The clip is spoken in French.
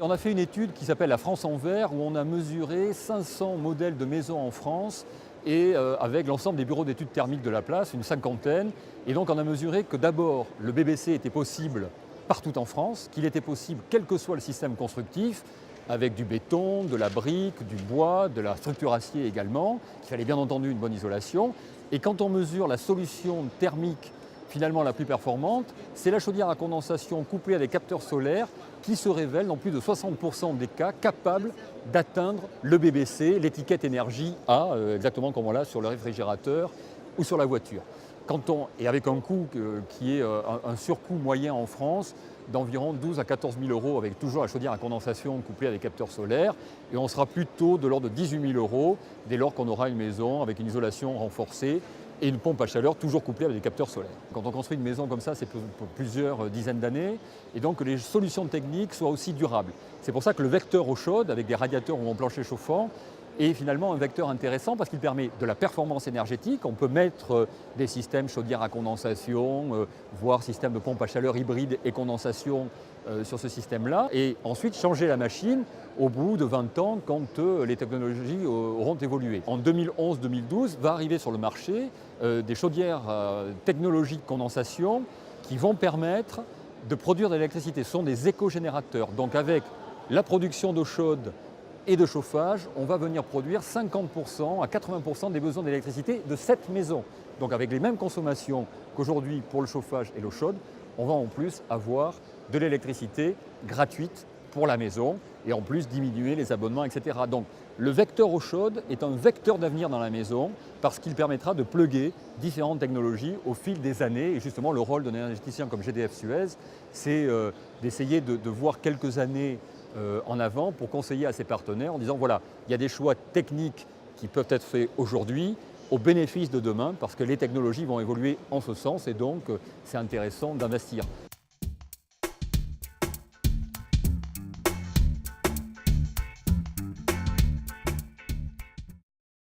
On a fait une étude qui s'appelle la France en vert où on a mesuré 500 modèles de maisons en France et avec l'ensemble des bureaux d'études thermiques de la place, une cinquantaine. Et donc on a mesuré que d'abord le BBC était possible partout en France, qu'il était possible quel que soit le système constructif, avec du béton, de la brique, du bois, de la structure acier également, qu'il fallait bien entendu une bonne isolation. Et quand on mesure la solution thermique finalement la plus performante, c'est la chaudière à condensation couplée à des capteurs solaires qui se révèle dans plus de 60% des cas capable d'atteindre le BBC, l'étiquette énergie A, exactement comme on l'a sur le réfrigérateur ou sur la voiture. Et avec un coût qui est un surcoût moyen en France d'environ 12 à 14 000 euros avec toujours la chaudière à condensation couplée à des capteurs solaires. Et on sera plutôt de l'ordre de 18 000 euros dès lors qu'on aura une maison avec une isolation renforcée et une pompe à chaleur toujours couplée avec des capteurs solaires. Quand on construit une maison comme ça, c'est pour plusieurs dizaines d'années, et donc que les solutions techniques soient aussi durables. C'est pour ça que le vecteur eau chaude, avec des radiateurs ou en plancher chauffant, est finalement un vecteur intéressant parce qu'il permet de la performance énergétique. On peut mettre des systèmes chaudière à condensation, voire système de pompe à chaleur hybride et condensation sur ce système-là, et ensuite changer la machine au bout de 20 ans quand les technologies auront évolué. En 2011-2012 va arriver sur le marché des chaudières technologiques condensation qui vont permettre de produire de l'électricité. Ce sont des éco-générateurs. Donc avec la production d'eau chaude et de chauffage, on va venir produire 50% à 80% des besoins d'électricité de cette maison. Donc avec les mêmes consommations qu'aujourd'hui pour le chauffage et l'eau chaude, on va en plus avoir de l'électricité gratuite pour la maison et en plus diminuer les abonnements, etc. Donc le vecteur eau chaude est un vecteur d'avenir dans la maison parce qu'il permettra de plugger différentes technologies au fil des années. Et justement, le rôle d'un énergéticien comme GDF Suez, c'est d'essayer de voir quelques années en avant pour conseiller à ses partenaires en disant voilà, il y a des choix techniques qui peuvent être faits aujourd'hui au bénéfice de demain parce que les technologies vont évoluer en ce sens et donc c'est intéressant d'investir.